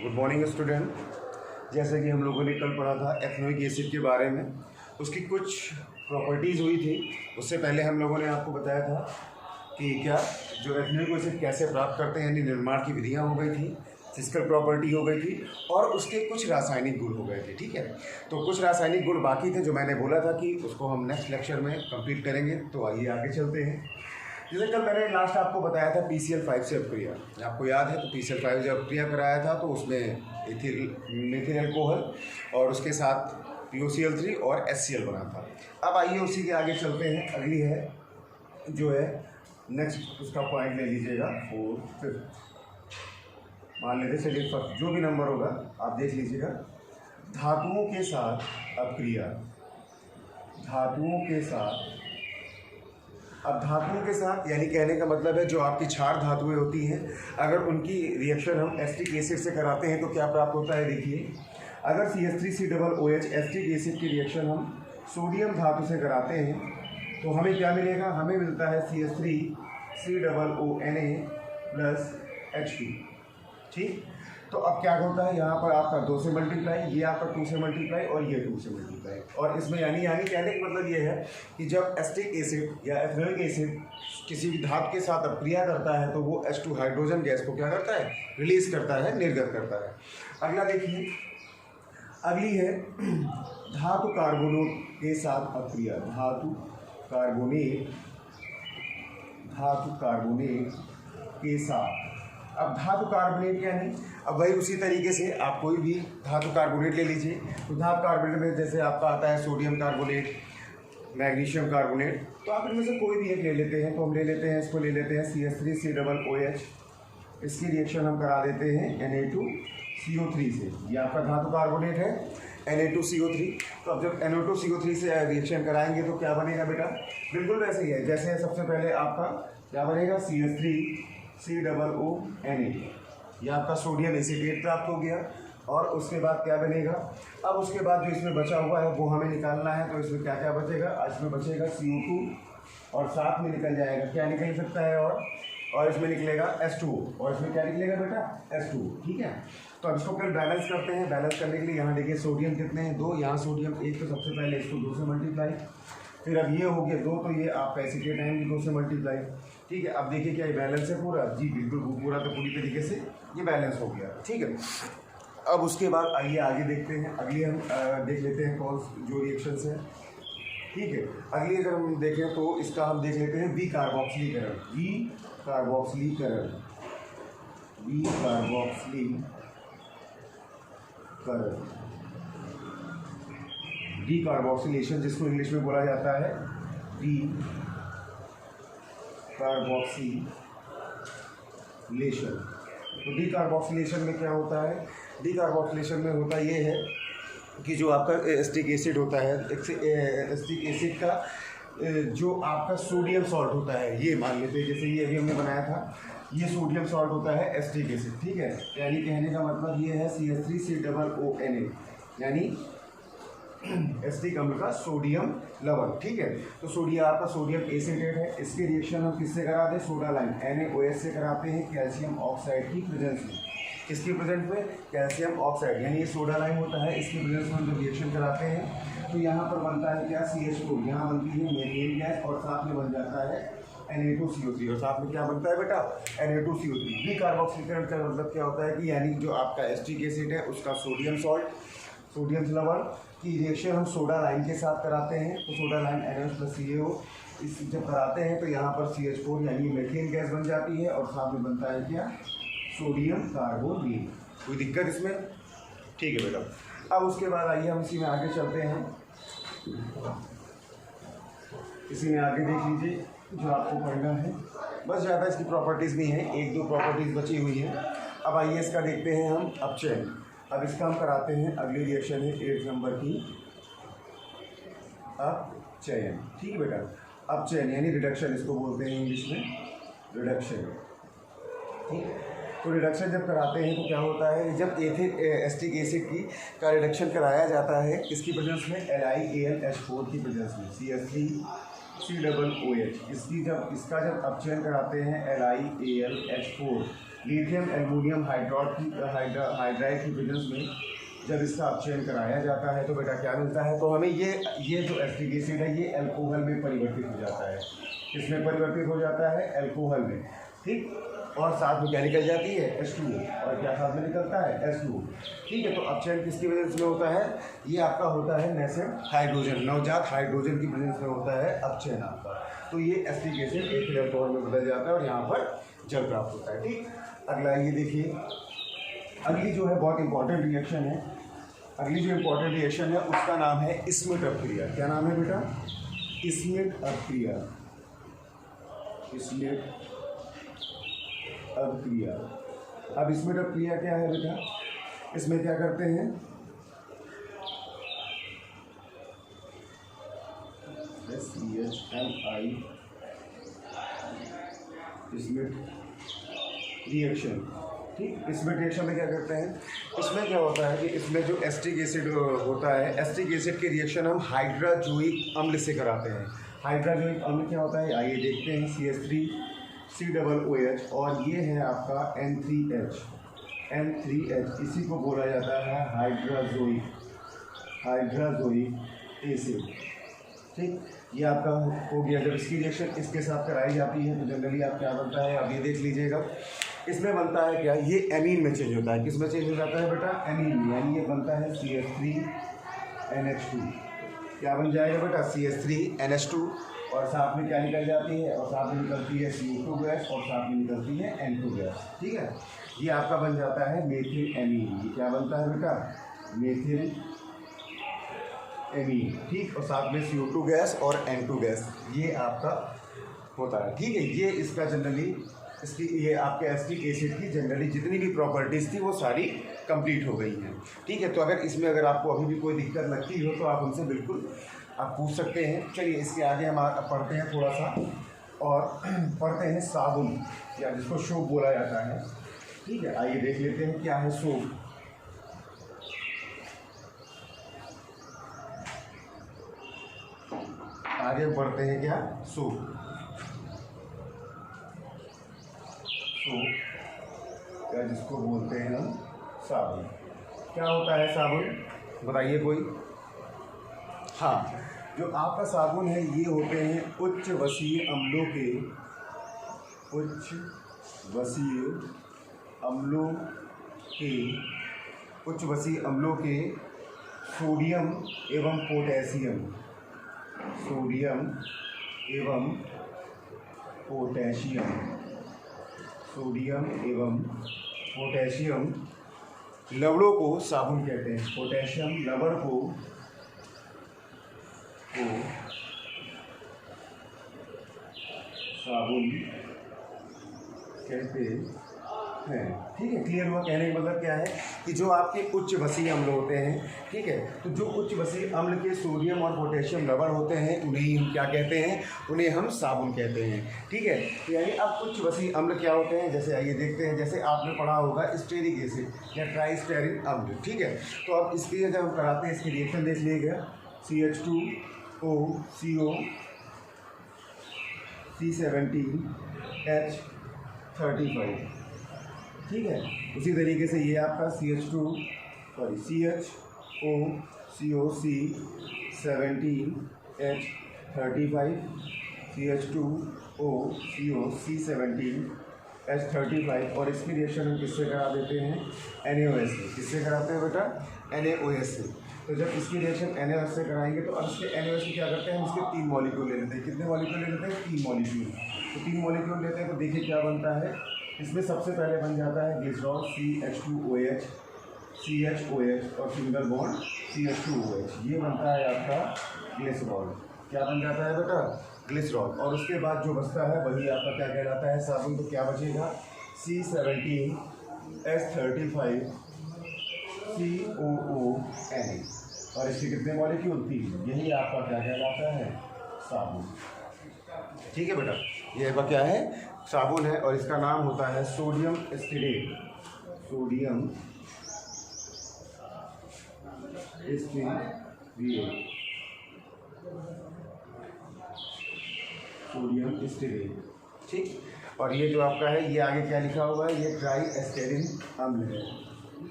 Good morning student. जैसे कि हम लोगों ने कल पढ़ा था एथेनोइक एसिड के बारे में, उसकी कुछ प्रॉपर्टीज़ हुई थी। उससे पहले हम लोगों ने आपको बताया था कि क्या जो एथेनोइक एसिड कैसे प्राप्त करते हैं, यानी निर्माण की विधियाँ हो गई थी, फिजिकल प्रॉपर्टी हो गई थी और उसके कुछ रासायनिक गुण हो गए थे। ठीक है, तो कुछ रासायनिक गुण बाकी थे जो मैंने बोला था कि उसको हम नेक्स्ट लेक्चर में कंप्लीट करेंगे। तो आइए आगे चलते हैं। जैसे कल मैंने लास्ट आपको बताया था PCl5 से अपक्रिया, आपको याद है? तो PCl5 जब अपक्रिया कराया था तो उसमें मेथिल अल्कोहल और उसके साथ POCl3 और HCl बना था। अब आइए उसी के आगे चलते हैं। अगली है जो है नेक्स्ट, उसका पॉइंट ले लीजिएगा 4, 5 मान लेते चलिए, फर्स्ट जो भी नंबर होगा आप देख लीजिएगा। धातुओं के साथ अपक्रिया, धातुओं के साथ। अब धातुओं के साथ यानी कहने का मतलब है जो आपकी क्षार धातुएं होती हैं, अगर उनकी रिएक्शन हम एसिटिक एसिड से कराते हैं तो क्या प्राप्त होता है। देखिए, अगर CH3COOH एसिटिक एसिड की रिएक्शन हम सोडियम धातु से कराते हैं तो हमें क्या मिलेगा? हमें मिलता है CH3COONA प्लस H2। ठीक, तो अब क्या होता है, यहाँ पर आपका 2 से मल्टीप्लाई, ये आपका 2 से मल्टीप्लाई और ये 2 से मल्टीप्लाई। और इसमें यानी कहने का मतलब ये है कि जब एसिटिक एसिड या एथेनोइक एसिड किसी भी धातु के साथ अपक्रिया करता है तो वो H2 हाइड्रोजन गैस को क्या करता है? रिलीज करता है, निर्गत करता है। अगला देखिए, अगली है धातु कार्बोनेट के साथ अपक्रिया, धातु कार्बोनेट के साथ। अब धातु कार्बोनेट यानी अब वही उसी तरीके से आप कोई भी धातु कार्बोनेट ले लीजिए। तो धातु कार्बोनेट में जैसे आपका आता है सोडियम कार्बोनेट, मैग्नीशियम कार्बोनेट, तो आप इनमें से कोई भी एक ले लेते हैं। तो हम ले लेते हैं, इसको ले लेते हैं CH3COOH, इसकी रिएक्शन हम करा देते हैं Na2CO3 से। ये आपका धातु कार्बोनेट है Na2CO3। तो अब जब NO2CO3 से रिएक्शन कराएंगे तो क्या बनेगा बेटा? बिल्कुल वैसे ही है जैसे सबसे पहले आपका क्या बनेगा, CH3COONA, यह आपका सोडियम एसीटेट प्राप्त हो गया। और उसके बाद क्या बनेगा? अब उसके बाद जो इसमें बचा हुआ है वो हमें निकालना है। तो इसमें क्या क्या बचेगा? इसमें बचेगा CO2 और साथ में निकल जाएगा, क्या निकल सकता है? और इसमें निकलेगा H2 और इसमें क्या निकलेगा बेटा? H2। ठीक है, तो अब इसको फिर बैलेंस करते हैं। बैलेंस करने के लिए यहाँ देखिए सोडियम कितने हैं? 2, यहाँ सोडियम 1, तो सबसे पहले इसको 2 से मल्टीप्लाई, फिर अब ये हो गया 2, तो ये आपका एसीटेट आएंगे 2 से मल्टीप्लाई। ठीक है, अब देखिए क्या ये बैलेंस है पूरा? जी बिल्कुल पूरा, तो पूरी तरीके से ये बैलेंस हो गया। ठीक है, अब उसके बाद आइए आगे देखते हैं। अगली हम देख लेते हैं कौन जो रिएक्शंस है। ठीक है, अगली अगर हम देखें तो इसका हम देख लेते हैं विकार्बोक्सिलीकरण। डीकार्बोक्सिलेशन, जिसको इंग्लिश में बोला जाता है डीकार्बोक्सिलेशन। तो डीकार्बोक्सिलेशन में क्या होता है? डीकार्बोक्सिलेशन में होता ये है कि जो आपका एसिटिक एसिड होता है, एसिटिक एसिड का जो आपका सोडियम सॉल्ट होता है, ये मान लेते हैं जैसे ये अभी हमने बनाया था, ये सोडियम सॉल्ट होता है एसिटिक एसिड। ठीक है, यानी कहने का मतलब ये है CH3COONA, यानी एसिटिक अम्ल का सोडियम लवण। ठीक है, तो सोडियम आपका सोडियम एसिटेट है। इसकी रिएक्शन हम किससे करा दें? सोडा लाइम NaOH से कराते हैं कैल्शियम ऑक्साइड की प्रेजेंस में। किसकी प्रेजेंट में? कैल्शियम ऑक्साइड, यानी ये सोडा लाइम होता है, इसकी प्रेजेंस में हम जब रिएक्शन कराते हैं तो यहाँ पर बनता है क्या? CH4, यहाँ बनती है मेथेन गैस और साथ में बन जाता है Na2CO3 और साथ में क्या बनता है बेटा? Na2CO3। डीकार्बोक्सिलीकरण का मतलब क्या होता है कि यानी जो आपका एसिटिक एसिड है उसका सोडियम सॉल्ट, सोडियम लवण की रिएक्शन हम सोडा लाइम के साथ कराते हैं। तो soda lime NaOH plus CaO, इस जब कराते हैं तो यहाँ पर CH4 यानी मेथेन गैस बन जाती है और साथ में बनता है क्या? Sodium carbonate. कोई दिक्कत इसमें? ठीक है बेटा, अब उसके बाद आइए हम इसी में आगे चलते हैं। इसी में आगे देख लीजिए जो आपको पढ़ना है, बस ज़्यादा इसकी प्रॉपर्टीज़ नहीं है, 1-2 प्रॉपर्टीज़ बची हुई हैं। अब आइए इसका देखते हैं हम अपचयन। अब इसका हम कराते हैं, अगली रिएक्शन है 8 नंबर की अपचयन। ठीक है बेटा, अपचयन यानी रिडक्शन, इसको बोलते हैं इंग्लिश में रिडक्शन। ठीक, तो रिडक्शन जब कराते हैं तो क्या होता है? जब एसिटिक एसिड की का रिडक्शन कराया जाता है किसकी प्रेजेंस में? LiAlH4 की प्रेजेंस में, CH3COOH। इसका जब अपचयन कराते हैं LiAlH4 लिथियम एल्युमिनियम हाइड्राइड की प्रेजेंस में जब इसका अपचयन कराया जाता है तो बेटा क्या मिलता है, तो हमें ये जो एसिटिक एसिड है ये अल्कोहल में परिवर्तित हो जाता है। किसमें परिवर्तित हो जाता है? अल्कोहल में, ठीक। और साथ में क्या निकल जाती है? H2O। और क्या साथ में निकलता है? H2O, ठीक है। तो अपचयन किसकी वजह से होता है? ये आपका होता है नेसेंट हाइड्रोजन, नवजात हाइड्रोजन की प्रेजेंस में होता है अपचयन आपका। तो ये एसिटिक एसिड एथिल अल्कोहल में बदल जाता है और यहाँ पर जल प्राप्त होता है, ठीक। अगला ये देखिए, अगली जो है बहुत इंपॉर्टेंट रिएक्शन है। अगली जो इंपॉर्टेंट रिएक्शन है उसका नाम है स्मिट अपक्रिया। क्या नाम है बेटा? स्मिट अपक्रिया। स्मिट अपक्रिया। अब स्मिट अपक्रिया क्या है बेटा? इसमें क्या करते हैं? SCHMI स्मिट रिएक्शन, ठीक। स्मिट रिएक्शन में क्या करते हैं? इसमें क्या होता है कि इसमें जो एसिटिक एसिड होता है, एसिटिक एसिड के रिएक्शन हम हाइड्राजोइक अम्ल से कराते हैं। हाइड्राजोइक अम्ल क्या होता है? आइए देखते हैं। CH3COOH और ये है आपका N3H। इसी को बोला जाता है हाइड्राजोइक एसिड, ठीक। ये आपका हो गया। जब इसकी रिएक्शन इसके साथ कराई जाती है तो जनरली आप क्या बनता है, आप ये देख लीजिएगा। इसमें बनता है क्या? ये एमीन में चेंज होता है। किस में चेंज हो जाता है बेटा? एमीन में। यानी ये बनता है CH3NH2। क्या बन जाएगा बेटा? CH3NH2 और साथ में क्या निकल जाती है? और साथ में निकलती है CO2 गैस और साथ में निकलती है N2 गैस, ठीक है। ये आपका बन जाता है मेथिल एमीन। ये क्या बनता है बेटा? मेथिल एमीन, ठीक। और साथ में CO2 गैस और N2 गैस ये आपका होता है, ठीक है। ये इसका जनरली ये आपके एसिटिक एसिड की जनरली जितनी भी प्रॉपर्टीज़ थी वो सारी कंप्लीट हो गई हैं, ठीक है। तो अगर आपको अभी भी कोई दिक्कत लगती हो तो आप हमसे बिल्कुल आप पूछ सकते हैं। चलिए इसके आगे हम पढ़ते हैं थोड़ा सा और पढ़ते हैं साबुन, या जिसको सोप बोला जाता है, ठीक है। आइए देख लेते हैं क्या है सोप। आगे बढ़ते हैं क्या? सोप या जिसको बोलते हैं हम साबुन। क्या होता है साबुन? बताइए कोई। हाँ, जो आपका साबुन है ये होते हैं उच्च वसीय अम्लों के सोडियम एवं पोटेशियम लवणों को साबुन कहते हैं। पोटेशियम लवण को साबुन कहते हैं, ठीक है। क्लियर हुआ? कहने का मतलब क्या है कि जो आपके उच्च वसीय अम्ल होते हैं, ठीक है, तो जो उच्च वसीय अम्ल के सोडियम और पोटेशियम लवण होते हैं उन्हें ही हम क्या कहते हैं? उन्हें हम साबुन कहते हैं, ठीक है। तो यानी अब उच्च वसीय अम्ल क्या होते हैं? जैसे आइए देखते हैं। जैसे आपने पढ़ा होगा स्टेरिक एसिड या ट्राइस्टेरिक अम्ल, ठीक है। तो अब इसकी जब हम कराते हैं इसकी रिएक्शन देख लीजिएगा। CH2O C17H35, ठीक है। उसी तरीके से ये आपका CH2OC17H35 CH2OCOC17H35 और इसकी रिएक्शन हम किससे करा देते हैं? NaOH से। किससे कराते हैं बेटा? NaOH से। तो जब इसकी रिएक्शन NaOH से कराएंगे तो अब इसके NaOH से क्या करते हैं? हम इसके 3 मॉलिक्यूल ले लेते हैं। कितने मॉलिक्यूल ले लेते हैं? 3 मॉलिक्यूल। तो 3 मॉलिक्यूल लेते हैं तो देखिए क्या बनता है। इसमें सबसे पहले बन जाता है ग्लिसरॉल CH2OH CHOH और सिंगल बॉन्ड CH2OH। ये बनता है आपका ग्लिसरॉल। क्या बन जाता है बेटा? ग्लिसरॉल। और उसके बाद जो बचता है वही आपका क्या कहलाता है? साबुन। तो क्या बचेगा? C17H35 COONA और इसके कितने मॉलिक्यूल? 3। यही आपका क्या कहलाता है? साबुन, ठीक है बेटा। ये आपका क्या है? साबुन है और इसका नाम होता है सोडियम स्टीरेट। सोडियम स्टीरेट, ठीक। और ये जो आपका है, ये आगे क्या लिखा हुआ है, ये ट्राई एस्टेरिन अम्ल है,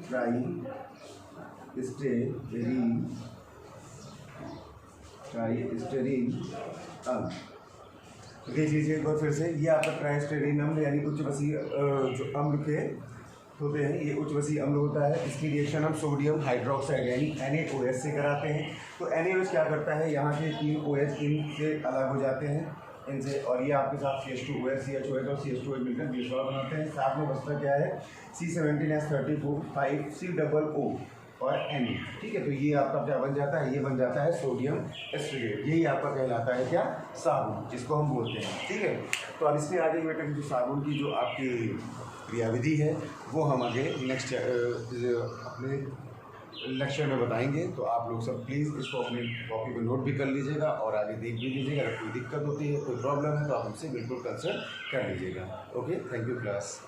ट्राई एस्टेरिन अम्ल। देख लीजिए एक बार फिर से, ये आपका ट्राइस्टेरिन अम्ल यानी उच्च वसीय जो अम्ल के होते हैं, ये उच्च वसीय अम्ल होता है। इसकी रिएक्शन हम सोडियम हाइड्रोक्साइड यानी NaOH से कराते हैं। तो NaOH क्या करता है, यहाँ के 3 OH इनसे अलग हो जाते हैं इनसे, और ये आपके साथ CH2OH, CHOH और CH2OH मिलकर बीसवा बनाते हैं। साथ में बचता क्या है, C17H34 5COO और Na। ठीक है, तो ये आपका क्या बन जाता है, ये बन जाता है सोडियम एस्ट्रेट। यही आपका कहलाता है क्या, साबुन, जिसको हम बोलते हैं। ठीक है, तो अब इसमें आ जाइए बेटा कि जो साबुन की जो आपकी क्रियाविधि है वो हम आगे नेक्स्ट अपने लेक्चर में बताएंगे। तो आप लोग सब प्लीज़ इसको अपनी कॉपी पे नोट भी कर लीजिएगा और आगे देख भी लीजिएगा। अगर कोई दिक्कत होती है, कोई प्रॉब्लम है, तो आप हमसे बिल्कुल कंसल्ट कर लीजिएगा। Okay, thank you class.